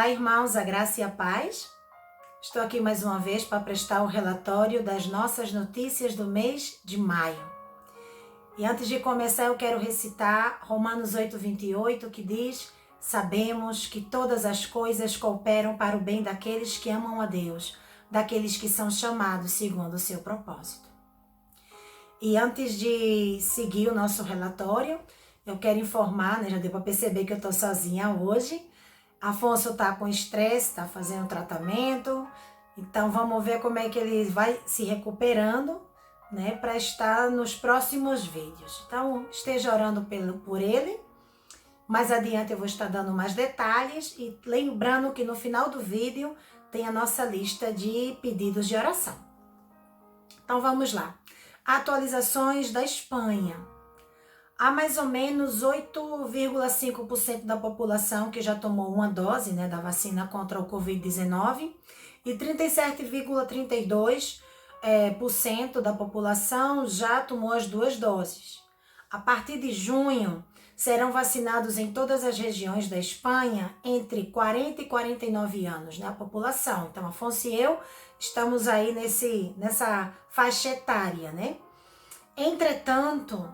Olá, irmãos, a graça e a paz. Estou aqui mais uma vez para prestar o relatório das nossas notícias do mês de maio. E antes de começar, eu quero recitar Romanos 8:28, que diz: sabemos que todas as coisas cooperam para o bem daqueles que amam a Deus, daqueles que são chamados segundo o seu propósito. E antes de seguir o nosso relatório, eu quero informar, já deu para perceber que eu estou sozinha hoje. Afonso está com estresse, está fazendo tratamento, então vamos ver como é que ele vai se recuperando, né, para estar nos próximos vídeos. Então esteja orando por ele. Mais adiante eu vou estar dando mais detalhes e lembrando que no final do vídeo tem a nossa lista de pedidos de oração. Então vamos lá. Atualizações da Espanha. Há mais ou menos 8,5% da população que já tomou uma dose, né, da vacina contra o Covid-19 e 37,32% da população já tomou as duas doses. A partir de junho, serão vacinados em todas as regiões da Espanha entre 40 e 49 anos, né, a população. Então, Afonso e eu estamos aí nessa faixa etária, né? Entretanto,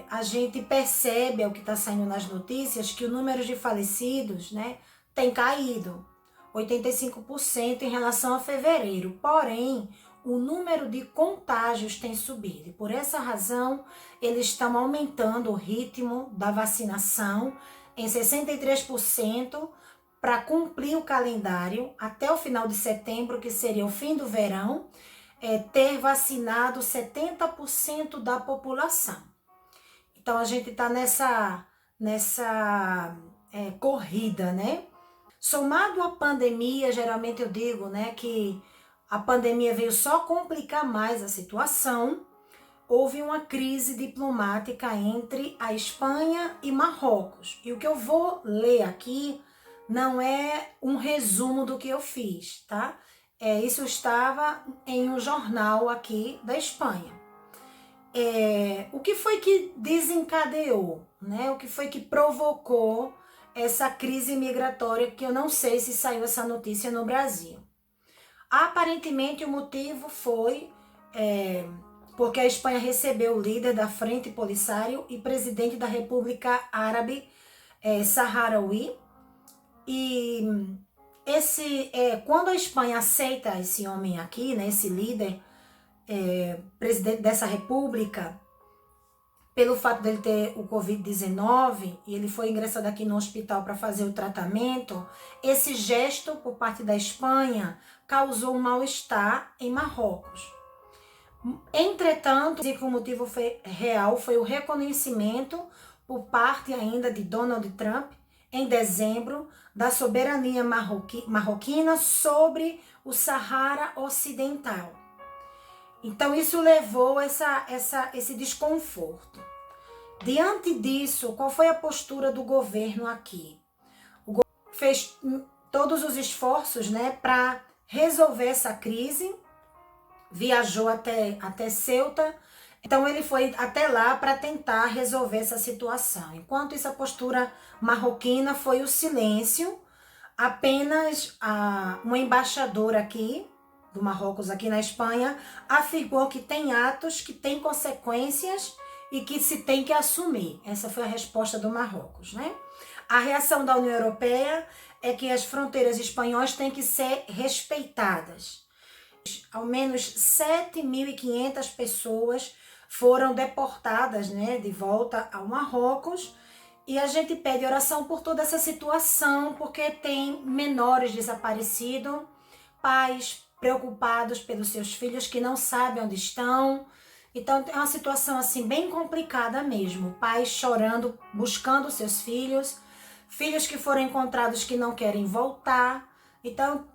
a gente percebe, é o que está saindo nas notícias, que o número de falecidos, né, tem caído, 85% em relação a fevereiro. Porém, o número de contágios tem subido. E por essa razão, eles estão aumentando o ritmo da vacinação em 63% para cumprir o calendário até o final de setembro, que seria o fim do verão, ter vacinado 70% da população. Então, a gente está nessa corrida, né? Somado à pandemia, geralmente eu digo, né, que a pandemia veio só complicar mais a situação. Houve uma crise diplomática entre a Espanha e Marrocos. E o que eu vou ler aqui não é um resumo do que eu fiz, tá? Isso estava em um jornal aqui da Espanha. O que foi que desencadeou, né? O que foi que provocou essa crise migratória, que eu não sei se saiu essa notícia no Brasil. Aparentemente o motivo foi porque a Espanha recebeu o líder da Frente Polisário e presidente da República Árabe Saharaui. E quando a Espanha aceita esse homem aqui, né, esse líder, presidente dessa república, pelo fato dele ter o Covid-19 e ele foi ingressado aqui no hospital para fazer o tratamento, esse gesto por parte da Espanha causou um mal-estar em Marrocos. Entretanto, o motivo real foi o reconhecimento por parte ainda de Donald Trump, em dezembro, da soberania marroquina sobre o Saara Ocidental. Então, isso levou esse desconforto. Diante disso, qual foi a postura do governo aqui? O governo fez todos os esforços, né, para resolver essa crise, viajou até Ceuta. Então ele foi até lá para tentar resolver essa situação. Enquanto isso, a postura marroquina foi o silêncio. Apenas uma embaixadora aqui, do Marrocos aqui na Espanha, afirmou que tem atos que têm consequências e que se tem que assumir. Essa foi a resposta do Marrocos, né? A reação da União Europeia é que as fronteiras espanholas têm que ser respeitadas. Ao menos 7.500 pessoas foram deportadas, né, de volta ao Marrocos, e a gente pede oração por toda essa situação, porque tem menores desaparecidos, pais preocupados pelos seus filhos que não sabem onde estão. Então é uma situação assim bem complicada mesmo, pais chorando, buscando seus filhos, filhos que foram encontrados que não querem voltar. Então,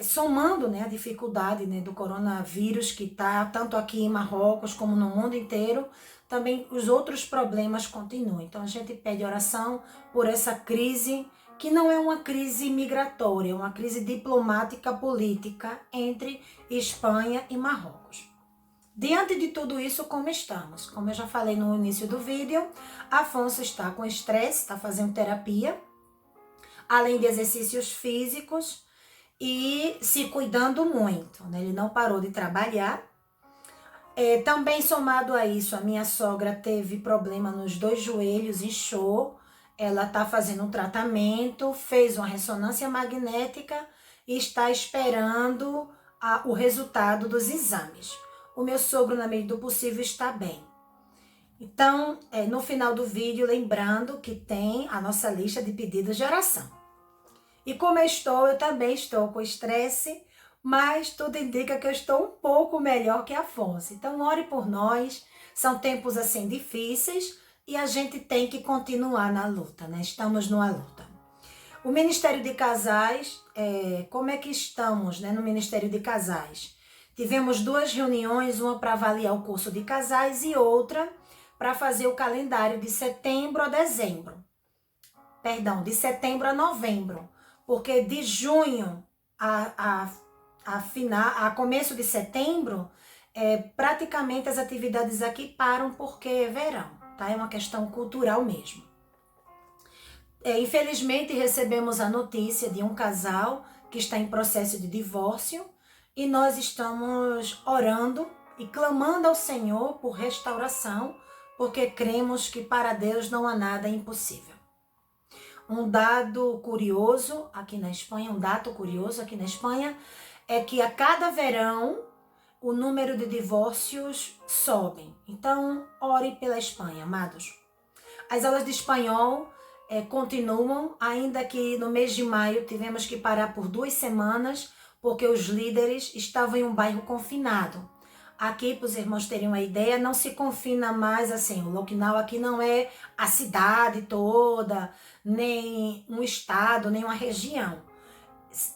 somando, né, a dificuldade, né, do coronavírus que está tanto aqui em Marrocos como no mundo inteiro, também os outros problemas continuam. Então a gente pede oração por essa crise, que não é uma crise migratória, é uma crise diplomática política entre Espanha e Marrocos. Diante de tudo isso, como estamos? Como eu já falei no início do vídeo, Afonso está com estresse, está fazendo terapia. além de exercícios físicos e se cuidando muito, né? Ele não parou de trabalhar. Também somado a isso, a minha sogra teve problema nos 2 joelhos, inchou. Ela está fazendo um tratamento, fez uma ressonância magnética e está esperando o resultado dos exames. O meu sogro, na medida do possível, está bem. Então, no final do vídeo, lembrando que tem a nossa lista de pedidos de oração. E como eu também estou com estresse, mas tudo indica que eu estou um pouco melhor que a Afonso. Então, ore por nós. São tempos assim difíceis e a gente tem que continuar na luta, né? Estamos numa luta. O Ministério de Casais, como é que estamos, né, no Ministério de Casais? Tivemos 2 reuniões, uma para avaliar o curso de casais e outra para fazer o calendário de setembro a dezembro. Perdão, de setembro a novembro. Porque de junho a começo de setembro, praticamente as atividades aqui param porque é verão, tá? É uma questão cultural mesmo. Infelizmente, recebemos a notícia de um casal que está em processo de divórcio e nós estamos orando e clamando ao Senhor por restauração, porque cremos que para Deus não há nada impossível. Um dado curioso aqui na Espanha, é que a cada verão o número de divórcios sobe. Então, ore pela Espanha, amados. As aulas de espanhol continuam, ainda que no mês de maio tivemos que parar por 2 semanas, porque os líderes estavam em um bairro confinado. Aqui, para os irmãos terem uma ideia, não se confina mais assim, o lockdown aqui não é a cidade toda, nem um estado, nem uma região.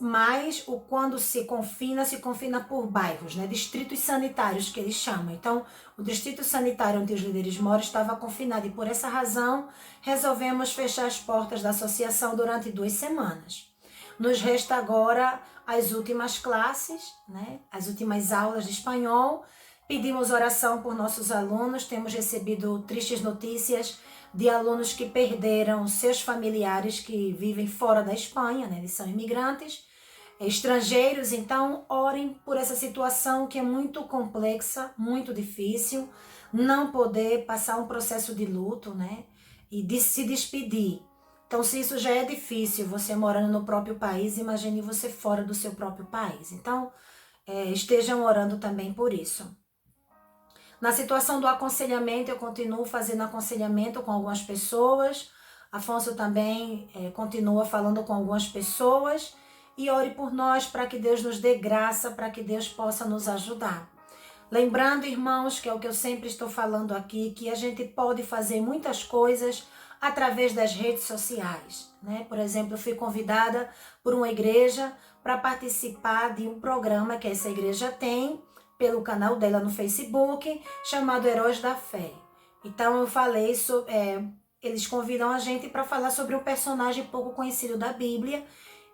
Mas quando se confina por bairros, né? Distritos sanitários que eles chamam. Então, o distrito sanitário onde os líderes moram estava confinado e por essa razão resolvemos fechar as portas da associação durante 2 semanas. Nos resta agora as últimas classes, né? As últimas aulas de espanhol. Pedimos oração por nossos alunos, temos recebido tristes notícias de alunos que perderam seus familiares que vivem fora da Espanha, né? Eles são imigrantes, estrangeiros, então orem por essa situação que é muito complexa, muito difícil, não poder passar um processo de luto, né? E de se despedir. Então, se isso já é difícil, você morando no próprio país, imagine você fora do seu próprio país. Então, estejam orando também por isso. Na situação do aconselhamento, eu continuo fazendo aconselhamento com algumas pessoas. Afonso também continua falando com algumas pessoas. E ore por nós para que Deus nos dê graça, para que Deus possa nos ajudar. Lembrando, irmãos, que é o que eu sempre estou falando aqui, que a gente pode fazer muitas coisas através das redes sociais, né? Por exemplo, eu fui convidada por uma igreja para participar de um programa que essa igreja tem, pelo canal dela no Facebook, chamado Heróis da Fé. Então eu falei sobre, eles convidam a gente para falar sobre um personagem pouco conhecido da Bíblia,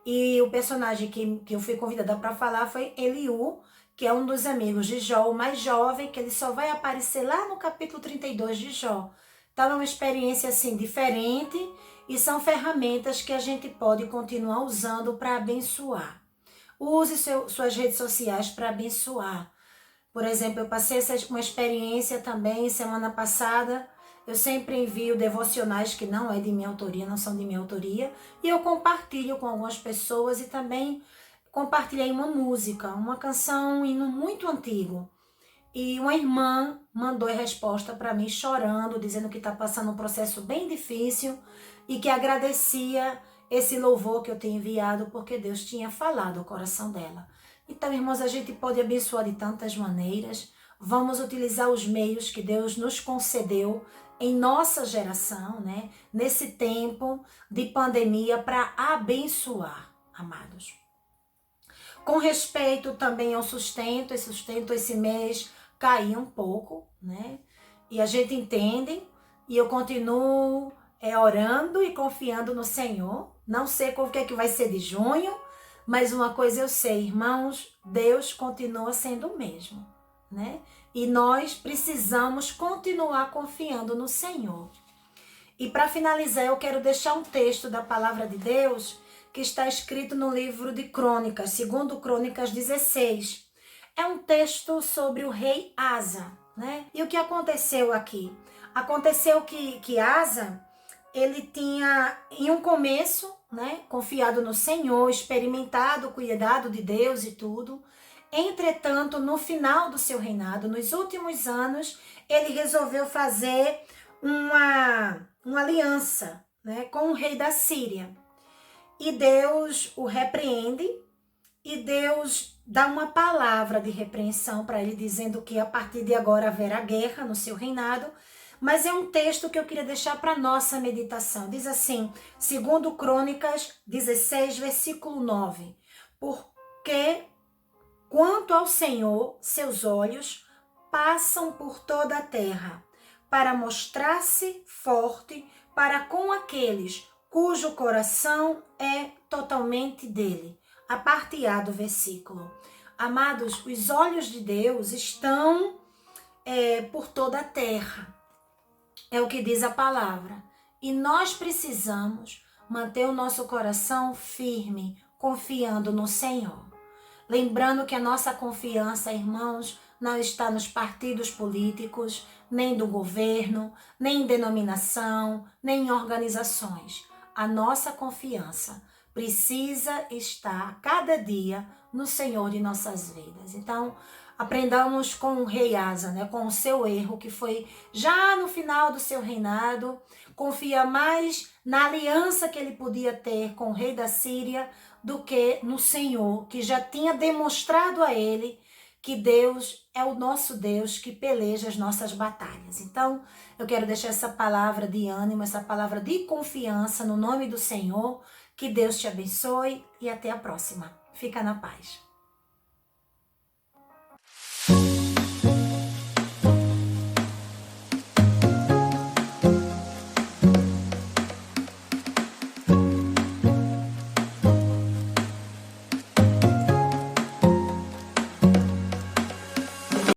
e o personagem que eu fui convidada para falar foi Eliú, que é um dos amigos de Jó, o mais jovem, que ele só vai aparecer lá no capítulo 32 de Jó. Então é uma experiência assim diferente e são ferramentas que a gente pode continuar usando para abençoar. Use suas redes sociais para abençoar. Por exemplo, eu passei uma experiência também semana passada. Eu sempre envio devocionais que não é de minha autoria, não são de minha autoria, e eu compartilho com algumas pessoas e também compartilhei uma música, uma canção, um hino muito antigo. E uma irmã mandou a resposta para mim chorando, dizendo que está passando um processo bem difícil e que agradecia esse louvor que eu tenho enviado porque Deus tinha falado ao coração dela. Então, irmãos, a gente pode abençoar de tantas maneiras. Vamos utilizar os meios que Deus nos concedeu em nossa geração, né? Nesse tempo de pandemia para abençoar, amados. Com respeito também ao sustento, esse mês caiu um pouco, né? E a gente entende, e eu continuo orando e confiando no Senhor. Não sei o que é que vai ser de junho, mas uma coisa eu sei, irmãos, Deus continua sendo o mesmo, né? E nós precisamos continuar confiando no Senhor. E para finalizar, eu quero deixar um texto da palavra de Deus que está escrito no livro de Crônicas, segundo Crônicas 16. É um texto sobre o rei Asa, né? E o que aconteceu aqui? Aconteceu que Asa, ele tinha, em um começo, né, confiado no Senhor, experimentado o cuidado de Deus e tudo. Entretanto, no final do seu reinado, nos últimos anos, ele resolveu fazer uma aliança, né, com o rei da Síria. E Deus o repreende, e Deus dá uma palavra de repreensão para ele, dizendo que a partir de agora haverá guerra no seu reinado. Mas é um texto que eu queria deixar para nossa meditação. Diz assim, segundo Crônicas 16, versículo 9. Porque quanto ao Senhor, seus olhos passam por toda a terra, para mostrar-se forte para com aqueles cujo coração é totalmente dele. A parte A do versículo. Amados, os olhos de Deus estão por toda a terra. É o que diz a palavra. E nós precisamos manter o nosso coração firme, confiando no Senhor. Lembrando que a nossa confiança, irmãos, não está nos partidos políticos, nem do governo, nem em denominação, nem em organizações. A nossa confiança precisa estar cada dia no Senhor de nossas vidas. Então, aprendamos com o rei Asa, né, com o seu erro, que foi já no final do seu reinado, confia mais na aliança que ele podia ter com o rei da Síria do que no Senhor, que já tinha demonstrado a ele que Deus é o nosso Deus que peleja as nossas batalhas. Então, eu quero deixar essa palavra de ânimo, essa palavra de confiança no nome do Senhor. Que Deus te abençoe e até a próxima. Fica na paz.